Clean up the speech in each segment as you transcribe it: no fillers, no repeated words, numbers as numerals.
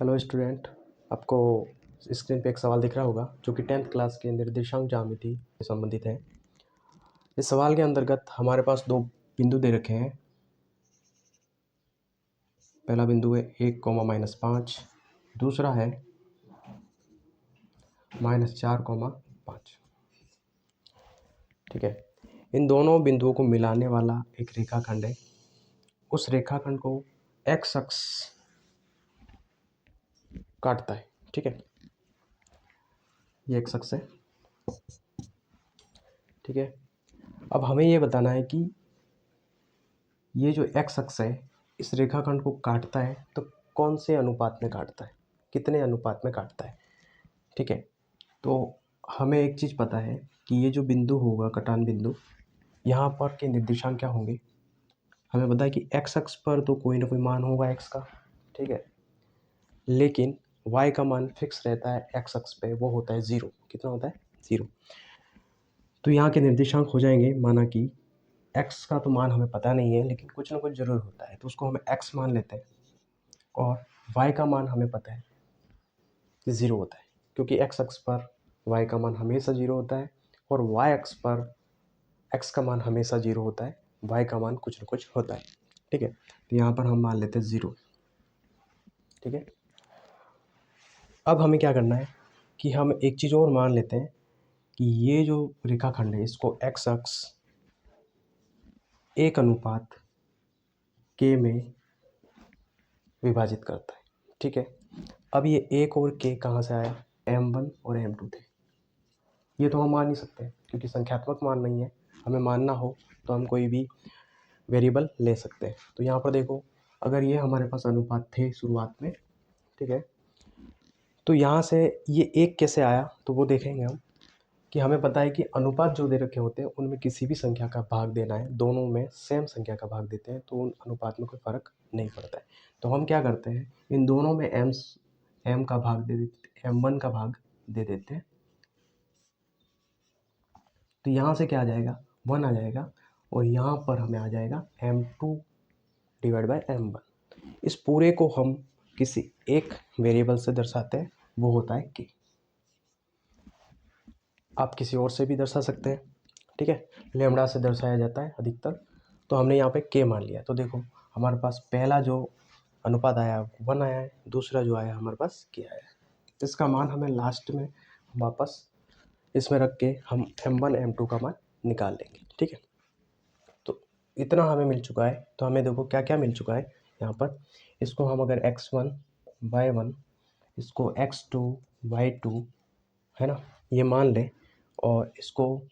Hello student, आपको screen पे एक सवाल दिख रहा होगा जो कि 10th क्लास के निर्देशांक ज्यामिति से संबंधित है। इस सवाल के अंतर्गत हमारे पास दो बिंदु दे रखे हैं। पहला बिंदु है 1, -5, दूसरा है -4, 5। ठीक है, इन दोनों बिंदुओं को मिलाने वाला एक रेखाखंड है। उस रेखाखंड को एक्स अक्ष काटता है। ठीक है, ये एक्स अक्ष है। ठीक है, अब हमें ये बताना है कि ये जो एक्स अक्ष है इस रेखाखंड को काटता है तो कौन से अनुपात में काटता है, कितने अनुपात में काटता है। ठीक है, तो हमें एक चीज़ पता है कि ये जो बिंदु होगा कटान बिंदु, यहाँ पर के निर्देशांक क्या होंगे। हमें पता है कि एक्स अक्ष पर तो कोई ना कोई मान होगा एक्स का। ठीक है, लेकिन वाई का मान फिक्स रहता है एक्स अक्ष पे, वो होता है 0। कितना होता है? 0। तो यहाँ के निर्देशांक हो जाएंगे, माना कि एक्स का तो मान हमें पता नहीं है लेकिन कुछ ना कुछ ज़रूर होता है तो उसको हमें एक्स मान लेते हैं। और y का मान हमें पता है कि 0 होता है, क्योंकि x अक्ष पर y का मान हमेशा 0 होता है और y अक्ष पर x का मान हमेशा 0 होता है, y का मान कुछ न कुछ होता है। ठीक है, तो यहाँ पर हम मान लेते हैं 0। ठीक है, अब हमें क्या करना है कि हम एक चीज़ और मान लेते हैं कि ये जो रेखाखंड है इसको x अक्ष 1:k में विभाजित करता है। ठीक है, अब ये 1 और k कहाँ से आया? m1 और m2 थे। ये तो हम मान नहीं सकते क्योंकि संख्यात्मक मान नहीं है। हमें मानना हो तो हम कोई भी वेरिएबल ले सकते हैं। तो यहाँ पर देखो, अगर ये हमारे पास अनुपात थे शुरुआत में, ठीक है, तो यहाँ से ये 1 कैसे आया तो वो देखेंगे हम कि हमें पता है कि अनुपात जो दे रखे होते हैं उनमें किसी भी संख्या का भाग देना है, दोनों में सेम संख्या का भाग देते हैं तो उन अनुपात में कोई फ़र्क नहीं पड़ता है। तो हम क्या करते हैं, इन दोनों में m का भाग दे देते, m1 का भाग दे देते हैं। तो यहाँ से क्या आ जाएगा? 1 आ जाएगा और यहाँ पर हमें आ जाएगा m2 डिवाइड बाय m1। इस पूरे को हम किसी एक वेरिएबल से दर्शाते हैं, वो होता है k। आप किसी और से भी दर्शा सकते हैं। ठीक है, लेमड़ा से दर्शाया जाता है अधिकतर, तो हमने यहाँ पे k मान लिया। तो देखो हमारे पास पहला जो अनुपात आया 1 आया है, दूसरा जो आया हमारे पास k आया है। इसका मान हमें लास्ट में वापस इसमें रख के हम m1 m2 का मान निकाल लेंगे। ठीक है, तो इतना हमें मिल चुका है। तो हमें देखो क्या क्या मिल चुका है यहाँ पर। इसको हम अगर x1 y1, इसको x2 y2, है ना, ये मान लें, और इसको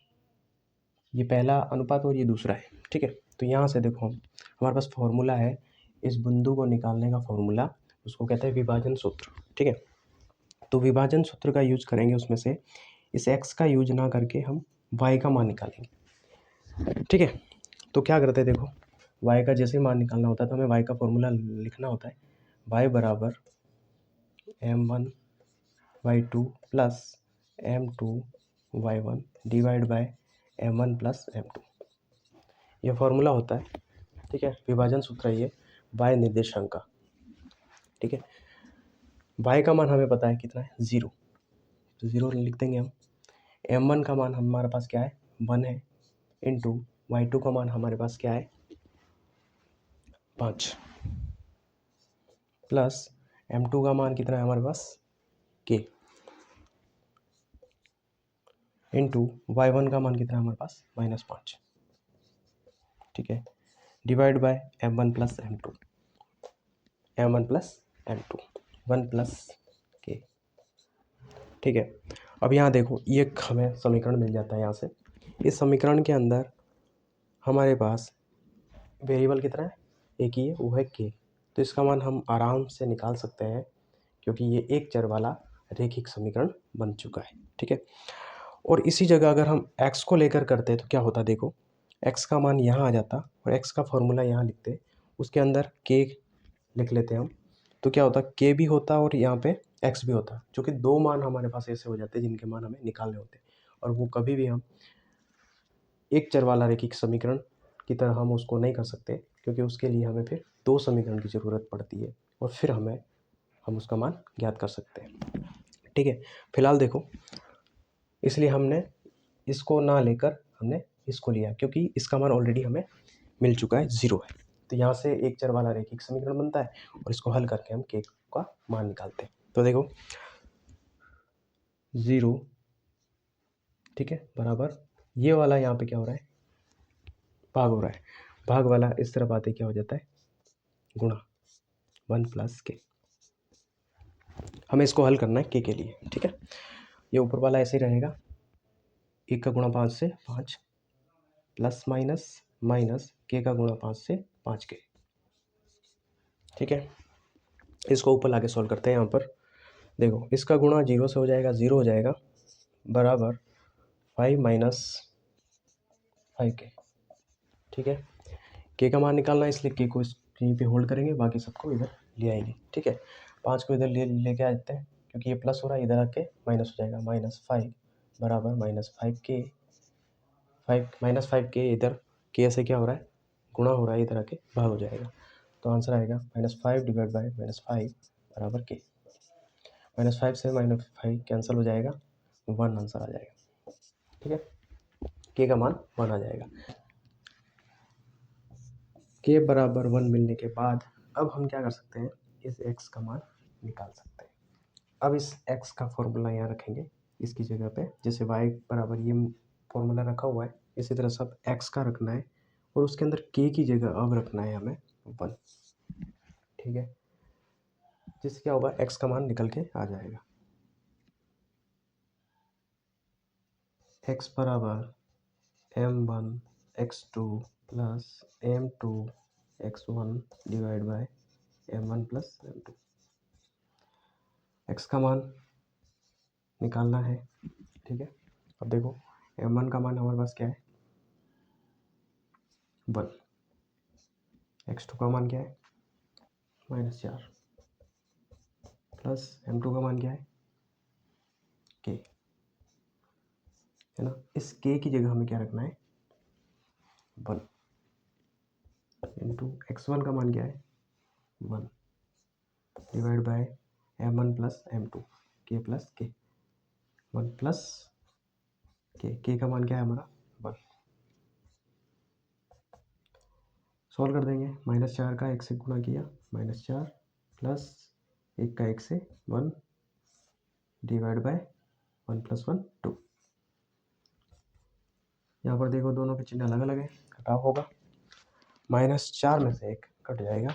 ये पहला अनुपात और ये दूसरा है। ठीक है, तो यहाँ से देखो हमारे पास फॉर्मूला है इस बिंदु को निकालने का फॉर्मूला, उसको कहते हैं विभाजन सूत्र। ठीक है, तो विभाजन सूत्र का यूज करेंगे, उसमें से इस x का यूज ना करके हम y का मान निकालेंगे। ठीक है, तो क्या करते हैं, देखो y का जैसे मान निकालना होता है तो हमें y का फॉर्मूला लिखना होता है। y बराबर m1 y2 plus m2 y1 divide by m1 plus m2, ये फॉर्मूला होता है। ठीक है, विभाजन सूत्र है ये y निर्देशांक का। ठीक है, y का मान हमें पता है कितना है, 0, तो 0 लिख देंगे हम। m1 का मान हमारे पास क्या है, 1 है, इंटू y2 का मान हमारे पास क्या है, 5, प्लस m2 का मान कितना है हमारे पास, k, इंटू y1 का मान कितना है हमारे पास, -5। ठीक है, divide by m1 plus m2, m1 plus m2, 1 plus k। ठीक है, अब यहाँ देखो ये हमें समीकरण मिल जाता है। यहाँ से इस समीकरण के अंदर हमारे पास वेरिएबल कितना है, एक ही है, वो है k। तो इसका मान हम आराम से निकाल सकते हैं क्योंकि ये एक चर वाला रेखिक समीकरण बन चुका है। ठीक है, और इसी जगह अगर हम x को लेकर करते तो क्या होता, देखो x का मान यहाँ आ जाता और x का फॉर्मूला यहाँ लिखते, उसके अंदर k लिख लेते हम, तो क्या होता, k भी होता और यहाँ पे x भी होता, जो कि दो मान हमारे पास ऐसे हो जाते हैं जिनके मान हमें निकालने होते हैं। और वो कभी भी हम एक चर वाला रेखिक समीकरण की तरह हम उसको नहीं कर सकते, क्योंकि उसके लिए हमें फिर दो समीकरण की ज़रूरत पड़ती है और फिर हमें हम उसका मान ज्ञात कर सकते हैं। ठीक है, फिलहाल देखो, इसलिए हमने इसको ना लेकर हमने इसको लिया, क्योंकि इसका मान ऑलरेडी हमें मिल चुका है, 0 है। तो यहाँ से एक चर वाला रैखिक समीकरण बनता है और इसको हल करके हम के का मान निकालते हैं। तो देखो 0, ठीक है, बराबर ये वाला यहाँ पे क्या हो रहा है, भाग हो रहा है, भाग वाला इस तरफ आते क्या हो जाता है, गुणा 1 + के। हमें इसको हल करना है के लिए। ठीक है, ये ऊपर वाला ऐसे ही रहेगा, 1 का गुणा 5 से 5 प्लस माइनस माइनस के का गुणा 5 से 5 के। ठीक है, इसको ऊपर लाके सॉल्व करते हैं। यहाँ पर देखो, इसका गुणा 0 से हो जाएगा, 0 हो जाएगा, बराबर 5 - 5 के। ठीक है, के का मान निकालना है, इसलिए के को यहीं पे होल्ड करेंगे, बाकी सबको इधर ले आएंगे। ठीक है, 5 को इधर लेके आ जाते हैं, क्योंकि ये प्लस हो रहा है, इधर आके माइनस हो जाएगा, -5 बराबर -5 के। 5 इधर के से क्या हो रहा है, गुणा हो रहा है, इधर आके भाग हो जाएगा। तो आंसर आएगा -5 डिवाइड बाई -5 बराबर के। -5 से -5 कैंसिल हो जाएगा, 1 आंसर आ जाएगा। ठीक है, के का मान 1 आ जाएगा। के बराबर 1 मिलने के बाद अब हम क्या कर सकते हैं, इस x का मान निकाल सकते हैं। अब इस x का फॉर्मूला यहाँ रखेंगे इसकी जगह पे, जैसे y बराबर ये फॉर्मूला रखा हुआ है, इसी तरह सब x का रखना है और उसके अंदर k की जगह अब रखना है हमें 1। ठीक है, जिससे क्या होगा, x का मान निकल के आ जाएगा। x बराबर m1 x2 plus m2 x1 divide by m1 plus m2। x का मान निकालना है। ठीक है, अब देखो m1 का मान हमारे पास क्या है, 1। x2 का मान क्या है, -4 प्लस m2 का मान क्या है, k, है ना। इस k की जगह हमें क्या रखना है, 1 इंटू x1 का मान क्या है, 1 divide by m1 plus m2 k plus k, 1 plus k का मान क्या है हमारा, 1। सॉल्व कर देंगे, -4 का 1 से गुणा किया, -4 प्लस 1 का 1 से 1 डिवाइड बाय 1 + 1 2। यहाँ पर देखो दोनों के चिन्ह अलग अलग है, घटाव होगा, -4 में से 1 कट जाएगा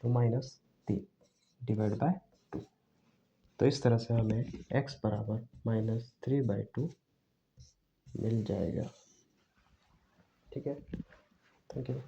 तो -3 डिवाइड बाय 2। तो इस तरह से हमें x बराबर -3/2 मिल जाएगा। ठीक है, थैंक यू।